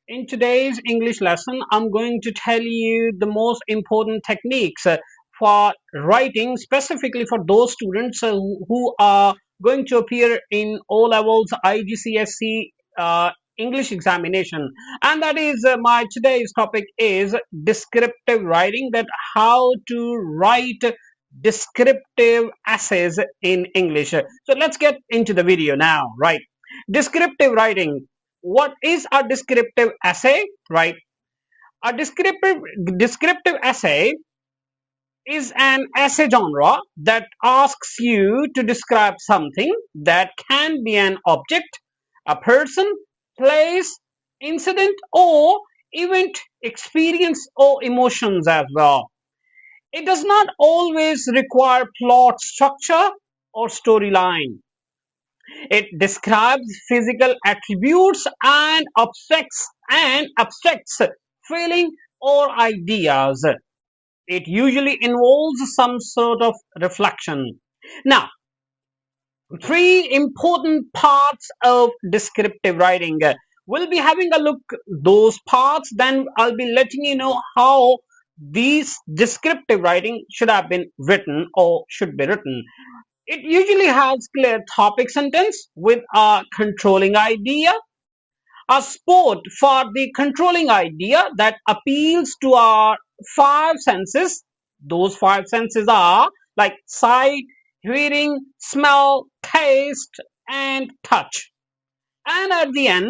In today's English lesson, I'm going to tell you the most important techniques for writing, specifically for those students who are going to appear in O levels IGCSE English examination. And that is my today's topic is descriptive writing, that how to write descriptive essays in English. So let's get into the video now, right? Descriptive writing. What is a descriptive essay, right? A descriptive essay is an essay genre that asks you to describe something that can be an object, a person, place, incident, or event, experience, or emotions as well. It does not always require plot structure or storyline. It describes physical attributes and abstracts feeling or ideas. It usually involves some sort of reflection. Now, three important parts of descriptive writing. We'll be having a look those parts, then I'll be letting you know how these descriptive writing should have been written or should be written. It usually has clear topic sentence with a controlling idea, a sport for the controlling idea that appeals to our five senses. Those five senses are like sight, hearing, smell, taste, and touch. And at the end,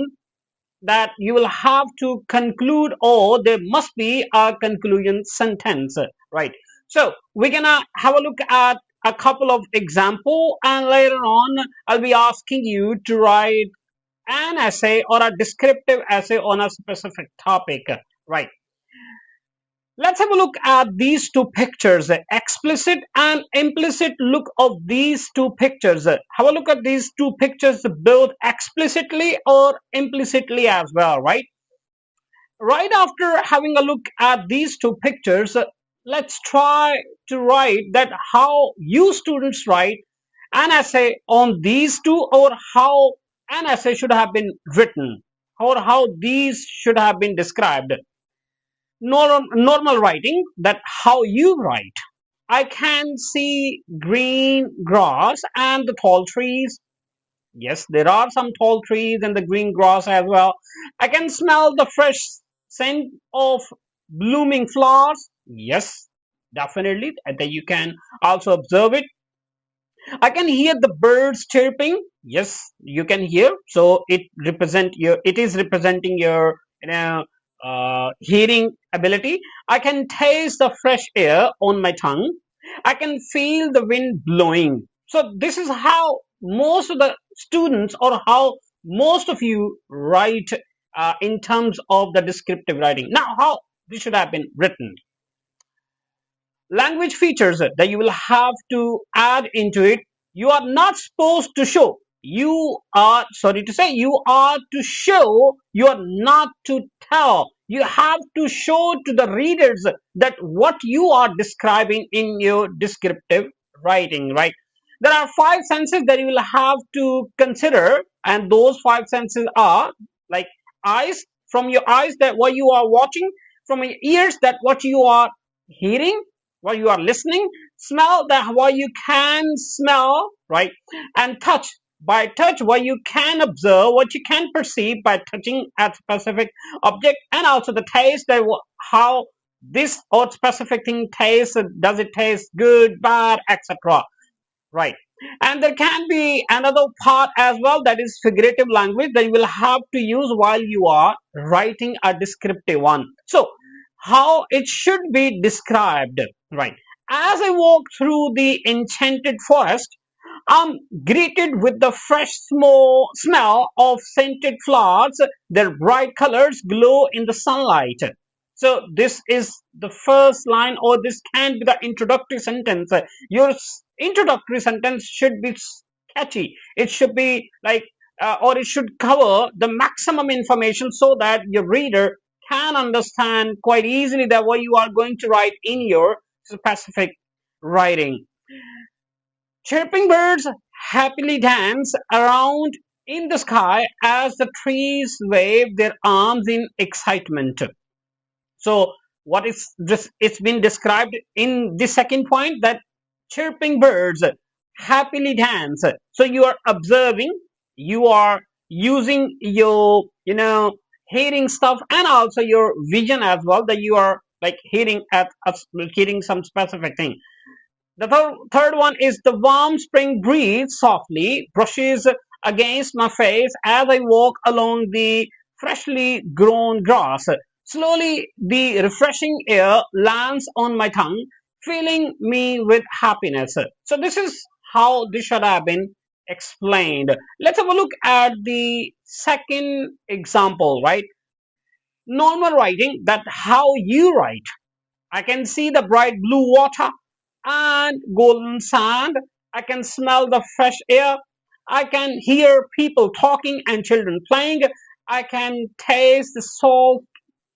that you will have to conclude, or there must be a conclusion sentence, right? So we're gonna have a look at a couple of example, and later on I'll be asking you to write an essay or a descriptive essay on a specific topic, right? Let's have a look at these two pictures, explicit and implicit look of these two pictures. Have a look at these two pictures both explicitly or implicitly as well, right? Right after having a look at these two pictures, let's try to write that how you students write an essay on these two, or how an essay should have been written, or how these should have been described. Normal writing, that how you write. I can see green grass and the tall trees. Yes, there are some tall trees and the green grass as well. I can smell the fresh scent of blooming flowers. Yes, definitely. And then you can also observe it. I can hear the birds chirping. Yes, you can hear. So it is representing your hearing ability. I can taste the fresh air on my tongue. I can feel the wind blowing. So this is how most of the students, or how most of you write in terms of the descriptive writing. Now, how this should have been written. Language features that you will have to add into it. You are not supposed to show. You are, sorry to say, you are to show, you are not to tell. You have to show to the readers that what you are describing in your descriptive writing, right? There are five senses that you will have to consider, and those five senses are like eyes, from your eyes, that what you are watching, from your ears, that what you are hearing, what you are listening, smell, that what you can smell, right? And touch, by touch, what you can observe, what you can perceive by touching a specific object. And also the taste, that how this or specific thing tastes, does it taste good, bad, etc., right? And there can be another part as well, that is figurative language, that you will have to use while you are writing a descriptive one. So how it should be described, right? As I walk through the enchanted forest, I'm greeted with the fresh smell of scented flowers. Their bright colors glow in the sunlight. So this is the first line, or this can be the introductory sentence. Your introductory sentence should be catchy. It should be like, or it should cover the maximum information so that your reader can understand quite easily that what you are going to write in your specific writing. Chirping birds happily dance around in the sky as the trees wave their arms in excitement. So what is this? It's been described in the second point that chirping birds happily dance. So you are observing, you are using your, hearing stuff and also your vision as well, that you are like hearing some specific thing. The third one is the warm spring breeze softly brushes against my face as I walk along the freshly grown grass. Slowly, the refreshing air lands on my tongue, filling me with happiness. So, this is how this should have been explained. Let's have a look at the second example, right? Normal writing, that how you write. I can see the bright blue water and golden sand. I can smell the fresh air. I can hear people talking and children playing. I can taste the salt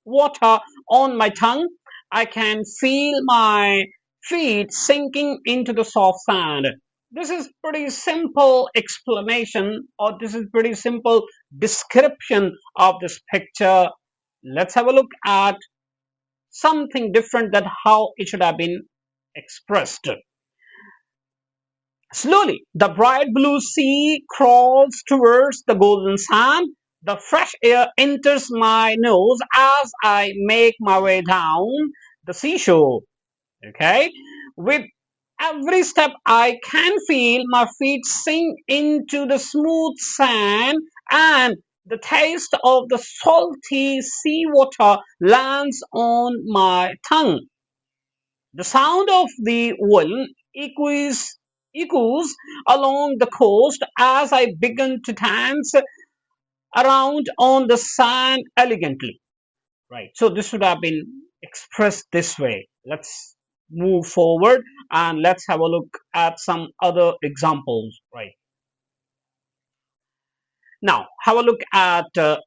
water on my tongue. I can feel my feet sinking into the soft sand. This is pretty simple explanation, or this is pretty simple description of this picture. Let's have a look at something different than how it should have been expressed. Slowly, the bright blue sea crawls towards the golden sand. The fresh air enters my nose as I make my way down the seashore. Okay, with every step, I can feel my feet sink into the smooth sand, and the taste of the salty seawater lands on my tongue. The sound of the violin echoes along the coast as I begin to dance around on the sand elegantly. Right. So this should have been expressed this way. Let's move forward and let's have a look at some other examples. Right. Now, have a look at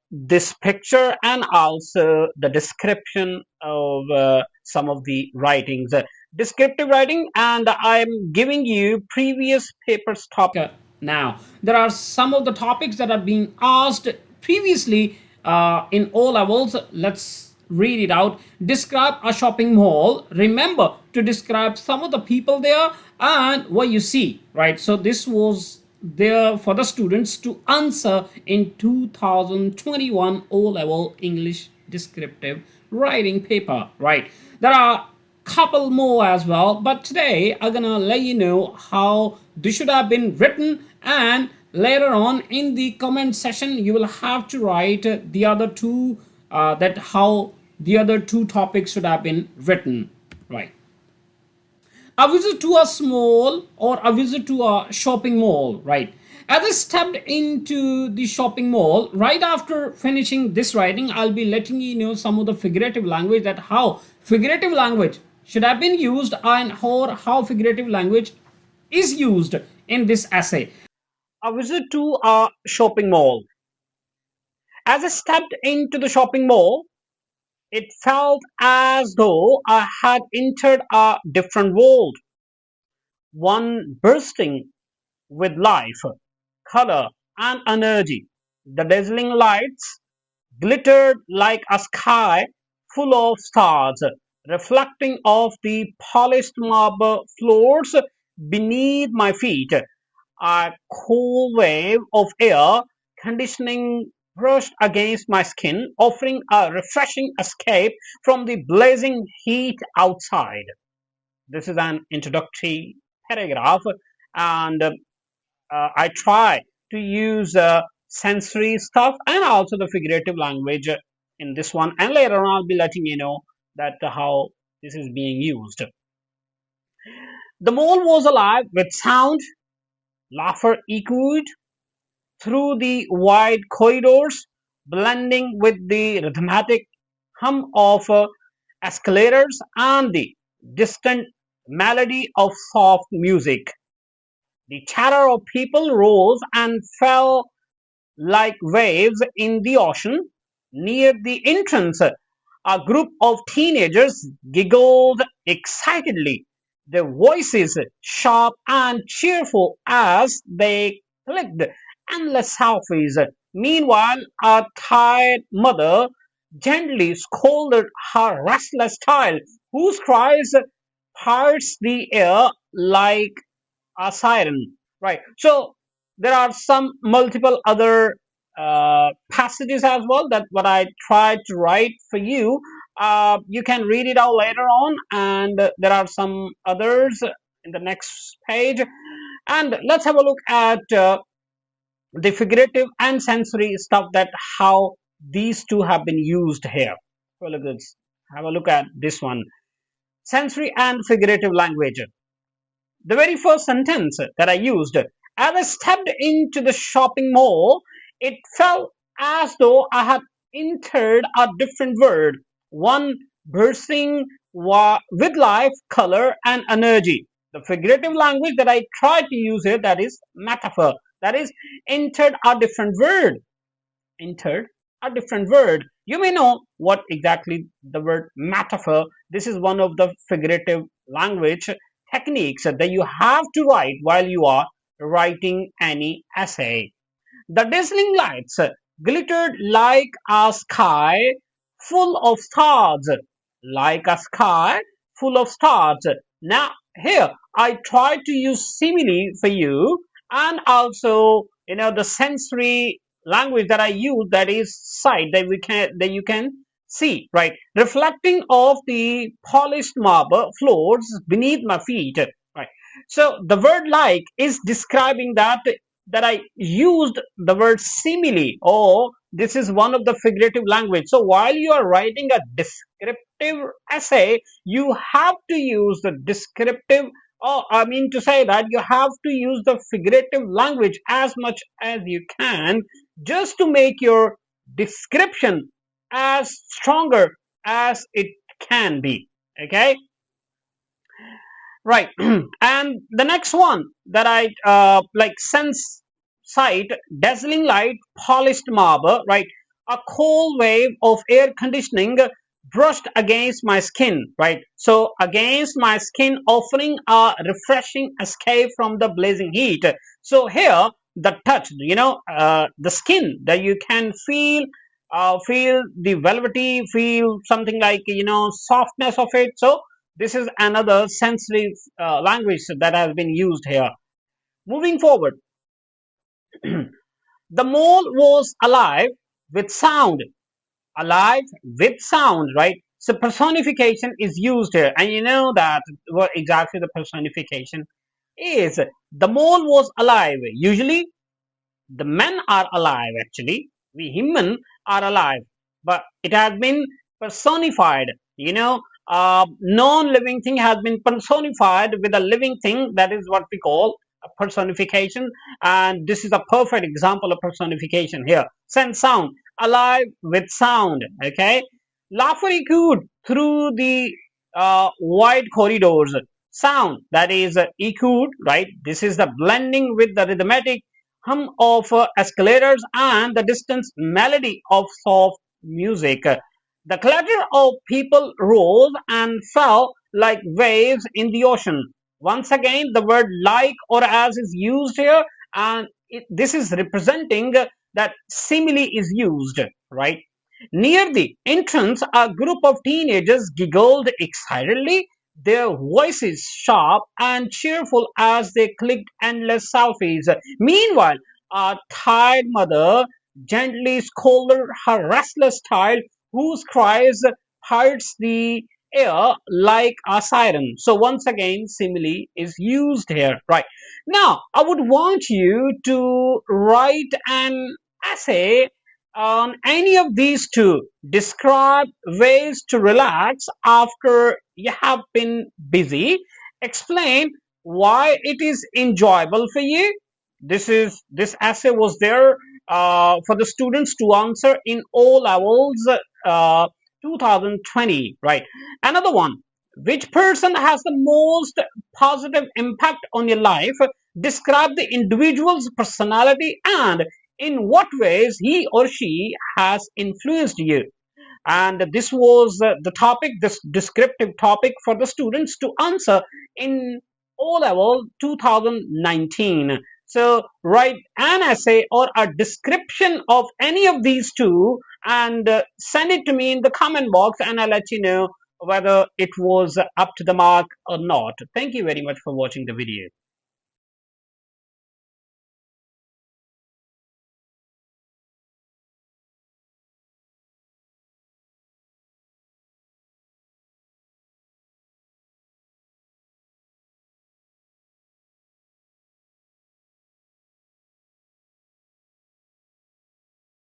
this picture and also the description of some of the writings. Descriptive writing, and I'm giving you previous papers topic. Now, there are some of the topics that are being asked previously in O levels. Let's read it out. Describe a shopping mall. Remember to describe some of the people there and what you see, right? So this was there for the students to answer in 2021 O level English descriptive writing paper, right? There are couple more as well, but today I'm gonna let you know how this should have been written, and later on in the comment section you will have to write the other two, that how the other two topics should have been written, right? A visit to a small or a visit to a shopping mall, right? As I stepped into the shopping mall, right after finishing this writing, I'll be letting you know some of the figurative language, that how figurative language should have been used and how figurative language is used in this essay. A visit to a shopping mall. As I stepped into the shopping mall, it felt as though I had entered a different world, one bursting with life, color, and energy. The dazzling lights glittered like a sky full of stars, reflecting off the polished marble floors beneath my feet. A cool wave of air conditioning brushed against my skin, offering a refreshing escape from the blazing heat outside. This is an introductory paragraph, and I try to use sensory stuff and also the figurative language in this one. And later on, I'll be letting you know that how this is being used. The mall was alive with sound. Laughter echoed through the wide corridors, blending with the rhythmic hum of escalators and the distant melody of soft music. The chatter of people rose and fell like waves in the ocean. Near the entrance, a group of teenagers giggled excitedly, their voices sharp and cheerful as they clicked endless selfies. Meanwhile, a tired mother gently scolded her restless child, whose cries pierced the air like a siren. Right. So there are some multiple other passages as well that what I tried to write for you. You can read it out later on, and there are some others in the next page. And let's have a look at the figurative and sensory stuff, that how these two have been used here. Well, let's have a look at this one: sensory and figurative language. The very first sentence that I used: as I stepped into the shopping mall, it felt as though I had entered a different world, one bursting with life, color, and energy. The figurative language that I tried to use here, that is metaphor, that is entered a different world, entered a different word. You may know what exactly the word metaphor. This is one of the figurative language techniques that you have to write while you are writing any essay. The dazzling lights glittered like a sky full of stars, like a sky full of stars. Now, here I try to use simile for you, and also the sensory language that I use, that is sight, that you can see, right, reflecting off the polished marble floors beneath my feet, right. So the word like is describing that I used the word simile, or this is one of the figurative language. So while you are writing a descriptive essay, you have to use the descriptive, or I mean to say that you have to use the figurative language as much as you can, just to make your description as stronger as it can be. Okay. Right. And the next one that I like: sense, sight, dazzling light, polished marble, right? A cold wave of air conditioning brushed against my skin, right? So against my skin, offering a refreshing escape from the blazing heat. So here, the touch, the skin, that you can feel the velvety, feel something like softness of it. So this is another sensory language that has been used here. Moving forward, the mall was alive with sound, right? So personification is used here, and you know that what exactly the personification is. The mall was alive. Usually, the men are alive, actually. We human are alive, but it has been personified. Non-living thing has been personified with a living thing. That is what we call a personification, and this is a perfect example of personification here. Sense sound, alive with sound. Okay. Laughter echoed through the wide corridors. Sound, that is echoed, right? This is the blending with the rhythmic hum of escalators and the distant melody of soft music. The clatter of people rose and fell like waves in the ocean. Once again, the word like or as is used here, and this is representing that simile is used, right? Near the entrance, a group of teenagers giggled excitedly, their voices sharp and cheerful as they clicked endless selfies. Meanwhile, a tired mother gently scolded her restless child, whose cries pierced the air like a siren. So once again, simile is used here. Right. Now, I would want you to write an essay on any of these two. Describe ways to relax after you have been busy. Explain why it is enjoyable for you. This essay was there for the students to answer in O levels, uh, 2020, right? Another one: which person has the most positive impact on your life? Describe the individual's personality and in what ways he or she has influenced you. And this was the topic, this descriptive topic for the students to answer in O level 2019. So write an essay or a description of any of these two and send it to me in the comment box, and I'll let you know whether it was up to the mark or not. Thank you very much for watching the video.